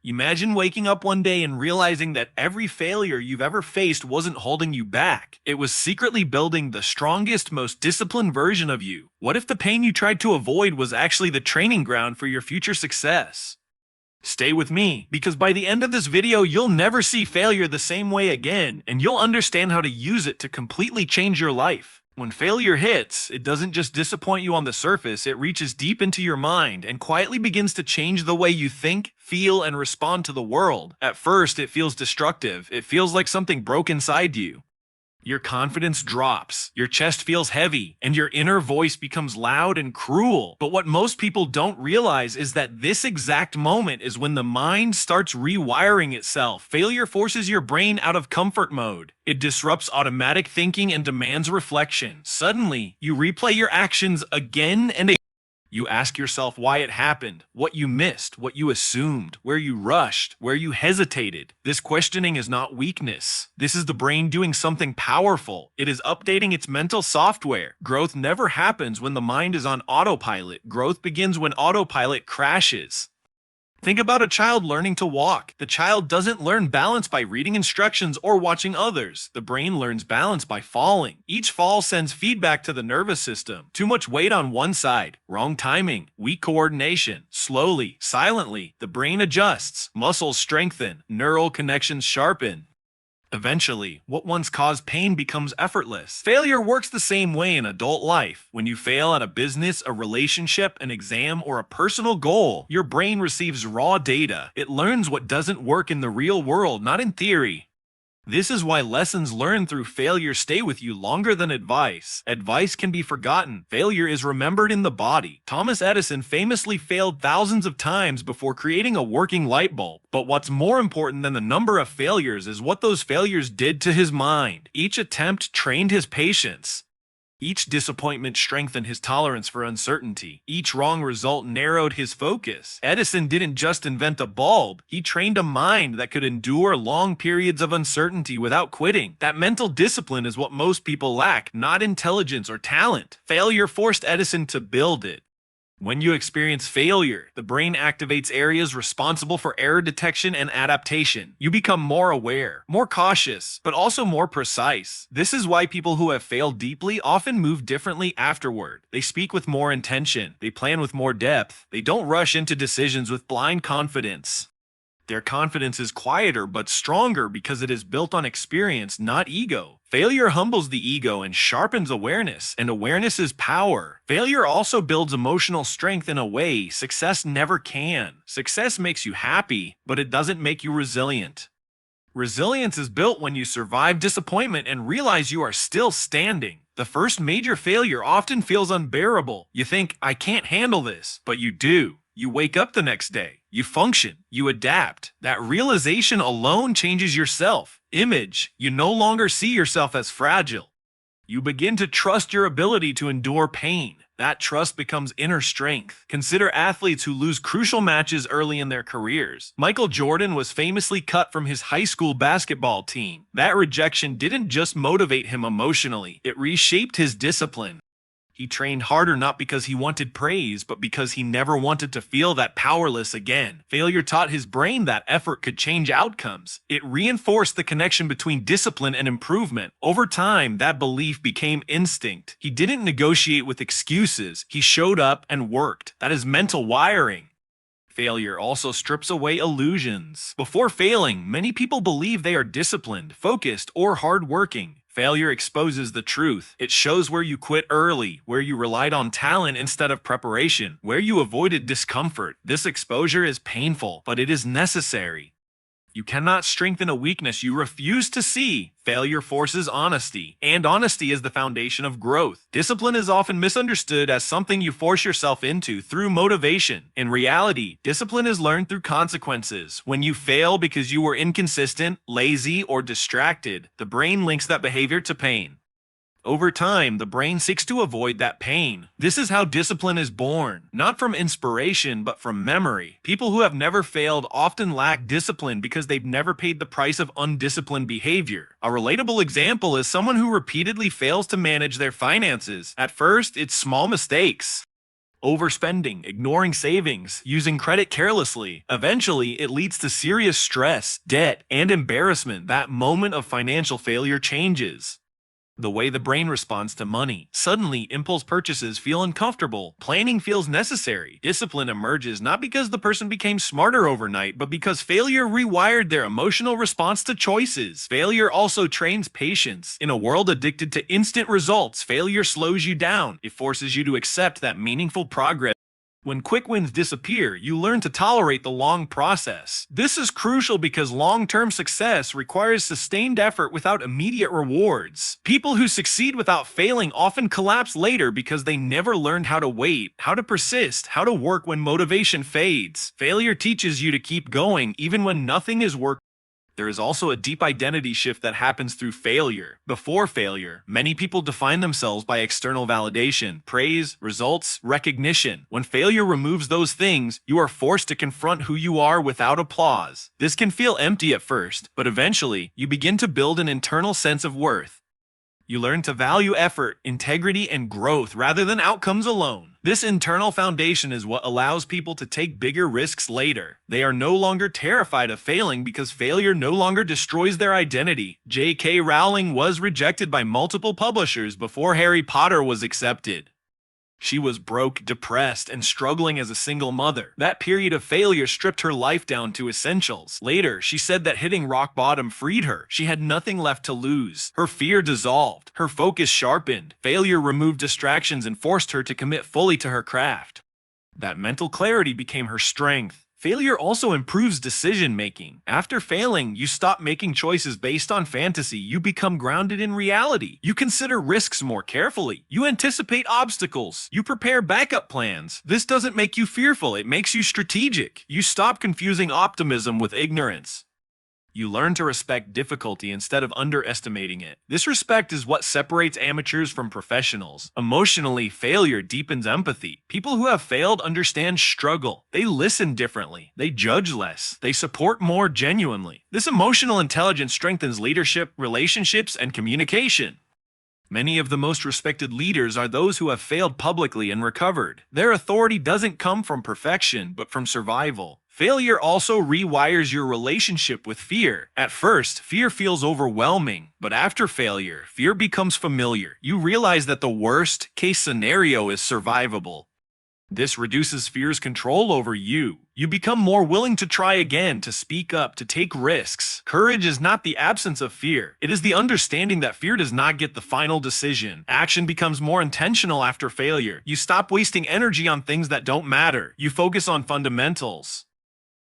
Imagine waking up one day and realizing that every failure you've ever faced wasn't holding you back. It was secretly building the strongest, most disciplined version of you. What if the pain you tried to avoid was actually the training ground for your future success? Stay with me, because by the end of this video, you'll never see failure the same way again, and you'll understand how to use it to completely change your life. When failure hits, it doesn't just disappoint you on the surface, it reaches deep into your mind and quietly begins to change the way you think, feel, and respond to the world. At first, it feels destructive. It feels like something broke inside you. Your confidence drops, your chest feels heavy, and your inner voice becomes loud and cruel. But what most people don't realize is that this exact moment is when the mind starts rewiring itself. Failure forces your brain out of comfort mode. It disrupts automatic thinking and demands reflection. Suddenly, you replay your actions again and again. You ask yourself why it happened, what you missed, what you assumed, where you rushed, where you hesitated. This questioning is not weakness. This is the brain doing something powerful. It is updating its mental software. Growth never happens when the mind is on autopilot. Growth begins when autopilot crashes. Think about a child learning to walk. The child doesn't learn balance by reading instructions or watching others. The brain learns balance by falling. Each fall sends feedback to the nervous system. Too much weight on one side, wrong timing, weak coordination. Slowly, silently, the brain adjusts. Muscles strengthen, neural connections sharpen. Eventually, what once caused pain becomes effortless. Failure works the same way in adult life. When you fail at a business, a relationship, an exam, or a personal goal, your brain receives raw data. It learns what doesn't work in the real world, not in theory. This is why lessons learned through failure stay with you longer than advice. Advice can be forgotten. Failure is remembered in the body. Thomas Edison famously failed thousands of times before creating a working light bulb. But what's more important than the number of failures is what those failures did to his mind. Each attempt trained his patience. Each disappointment strengthened his tolerance for uncertainty. Each wrong result narrowed his focus. Edison didn't just invent a bulb, he trained a mind that could endure long periods of uncertainty without quitting. That mental discipline is what most people lack, not intelligence or talent. Failure forced Edison to build it. When you experience failure, the brain activates areas responsible for error detection and adaptation. You become more aware, more cautious, but also more precise. This is why people who have failed deeply often move differently afterward. They speak with more intention, they plan with more depth, they don't rush into decisions with blind confidence. Their confidence is quieter but stronger because it is built on experience, not ego. Failure humbles the ego and sharpens awareness, and awareness is power. Failure also builds emotional strength in a way success never can. Success makes you happy, but it doesn't make you resilient. Resilience is built when you survive disappointment and realize you are still standing. The first major failure often feels unbearable. You think, I can't handle this, but you do. You wake up the next day, you function, you adapt. That realization alone changes your self-image. You no longer see yourself as fragile. You begin to trust your ability to endure pain. That trust becomes inner strength. Consider athletes who lose crucial matches early in their careers. Michael Jordan was famously cut from his high school basketball team. That rejection didn't just motivate him emotionally, it reshaped his discipline. He trained harder not because he wanted praise, but because he never wanted to feel that powerless again. Failure taught his brain that effort could change outcomes. It reinforced the connection between discipline and improvement. Over time, that belief became instinct. He didn't negotiate with excuses. He showed up and worked. That is mental wiring. Failure also strips away illusions. Before failing, many people believe they are disciplined, focused, or hardworking. Failure exposes the truth. It shows where you quit early, where you relied on talent instead of preparation, where you avoided discomfort. This exposure is painful, but it is necessary. You cannot strengthen a weakness you refuse to see. Failure forces honesty, and honesty is the foundation of growth. Discipline is often misunderstood as something you force yourself into through motivation. In reality, discipline is learned through consequences. When you fail because you were inconsistent, lazy, or distracted, the brain links that behavior to pain. Over time, the brain seeks to avoid that pain. This is how discipline is born, not from inspiration, but from memory. People who have never failed often lack discipline because they've never paid the price of undisciplined behavior. A relatable example is someone who repeatedly fails to manage their finances. At first, it's small mistakes. Overspending, ignoring savings, using credit carelessly. Eventually, it leads to serious stress, debt, and embarrassment. That moment of financial failure changes the way the brain responds to money. Suddenly, impulse purchases feel uncomfortable. Planning feels necessary. Discipline emerges not because the person became smarter overnight, but because failure rewired their emotional response to choices. Failure also trains patience. In a world addicted to instant results, failure slows you down. It forces you to accept that meaningful progress. When quick wins disappear, you learn to tolerate the long process. This is crucial because long-term success requires sustained effort without immediate rewards. People who succeed without failing often collapse later because they never learned how to wait, how to persist, how to work when motivation fades. Failure teaches you to keep going even when nothing is working. There is also a deep identity shift that happens through failure. Before failure, many people define themselves by external validation, praise, results, recognition. When failure removes those things, you are forced to confront who you are without applause. This can feel empty at first, but eventually, you begin to build an internal sense of worth. You learn to value effort, integrity, and growth rather than outcomes alone. This internal foundation is what allows people to take bigger risks later. They are no longer terrified of failing because failure no longer destroys their identity. J.K. Rowling was rejected by multiple publishers before Harry Potter was accepted. She was broke, depressed, and struggling as a single mother. That period of failure stripped her life down to essentials. Later, she said that hitting rock bottom freed her. She had nothing left to lose. Her fear dissolved. Her focus sharpened. Failure removed distractions and forced her to commit fully to her craft. That mental clarity became her strength. Failure also improves decision-making. After failing, you stop making choices based on fantasy. You become grounded in reality. You consider risks more carefully. You anticipate obstacles. You prepare backup plans. This doesn't make you fearful, it makes you strategic. You stop confusing optimism with ignorance. You learn to respect difficulty instead of underestimating it. This respect is what separates amateurs from professionals. Emotionally, failure deepens empathy. People who have failed understand struggle. They listen differently. They judge less. They support more genuinely. This emotional intelligence strengthens leadership, relationships, and communication. Many of the most respected leaders are those who have failed publicly and recovered. Their authority doesn't come from perfection, but from survival. Failure also rewires your relationship with fear. At first, fear feels overwhelming, but after failure, fear becomes familiar. You realize that the worst-case scenario is survivable. This reduces fear's control over you. You become more willing to try again, to speak up, to take risks. Courage is not the absence of fear. It is the understanding that fear does not get the final decision. Action becomes more intentional after failure. You stop wasting energy on things that don't matter. You focus on fundamentals.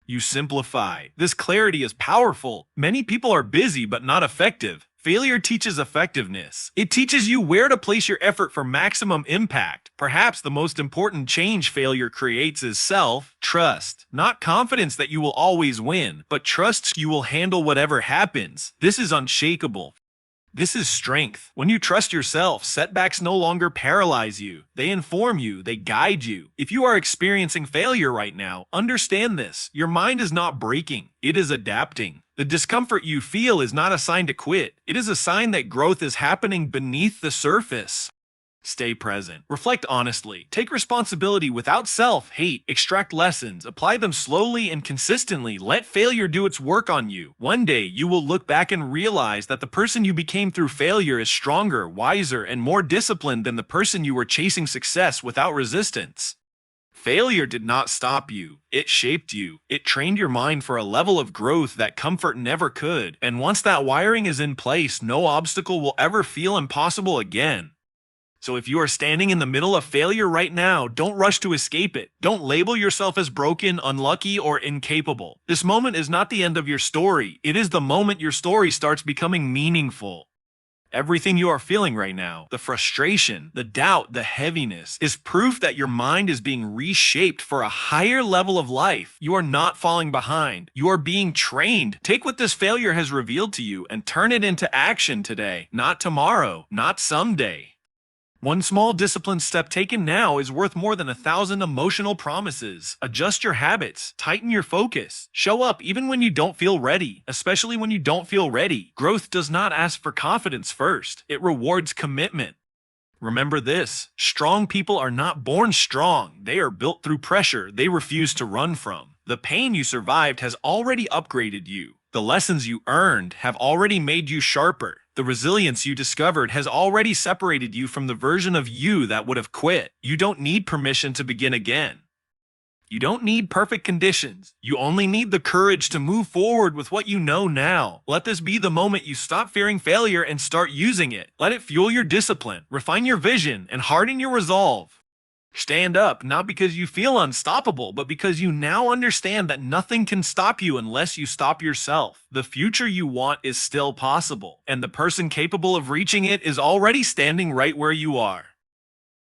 You simplify. This clarity is powerful. Many people are busy but not effective. Failure teaches effectiveness. It teaches you where to place your effort for maximum impact. Perhaps the most important change failure creates is self-trust. Not confidence that you will always win, but trust you will handle whatever happens. This is unshakable. This is strength. When you trust yourself, setbacks no longer paralyze you. They inform you, they guide you. If you are experiencing failure right now, understand this. Your mind is not breaking, it is adapting. The discomfort you feel is not a sign to quit. It is a sign that growth is happening beneath the surface. Stay present. Reflect honestly. Take responsibility without self-hate. Extract lessons. Apply them slowly and consistently. Let failure do its work on you. One day, you will look back and realize that the person you became through failure is stronger, wiser, and more disciplined than the person you were chasing success without resistance. Failure did not stop you. It shaped you. It trained your mind for a level of growth that comfort never could. And once that wiring is in place, no obstacle will ever feel impossible again. So if you are standing in the middle of failure right now, don't rush to escape it. Don't label yourself as broken, unlucky, or incapable. This moment is not the end of your story. It is the moment your story starts becoming meaningful. Everything you are feeling right now, the frustration, the doubt, the heaviness, is proof that your mind is being reshaped for a higher level of life. You are not falling behind. You are being trained. Take what this failure has revealed to you and turn it into action today, not tomorrow, not someday. One small disciplined step taken now is worth more than 1,000 emotional promises. Adjust your habits, tighten your focus, show up even when you don't feel ready, especially when you don't feel ready. Growth does not ask for confidence first, it rewards commitment. Remember this: strong people are not born strong, they are built through pressure they refuse to run from. The pain you survived has already upgraded you. The lessons you earned have already made you sharper. The resilience you discovered has already separated you from the version of you that would have quit. You don't need permission to begin again. You don't need perfect conditions. You only need the courage to move forward with what you know now. Let this be the moment you stop fearing failure and start using it. Let it fuel your discipline, refine your vision, and harden your resolve. Stand up, not because you feel unstoppable, but because you now understand that nothing can stop you unless you stop yourself. The future you want is still possible, and the person capable of reaching it is already standing right where you are.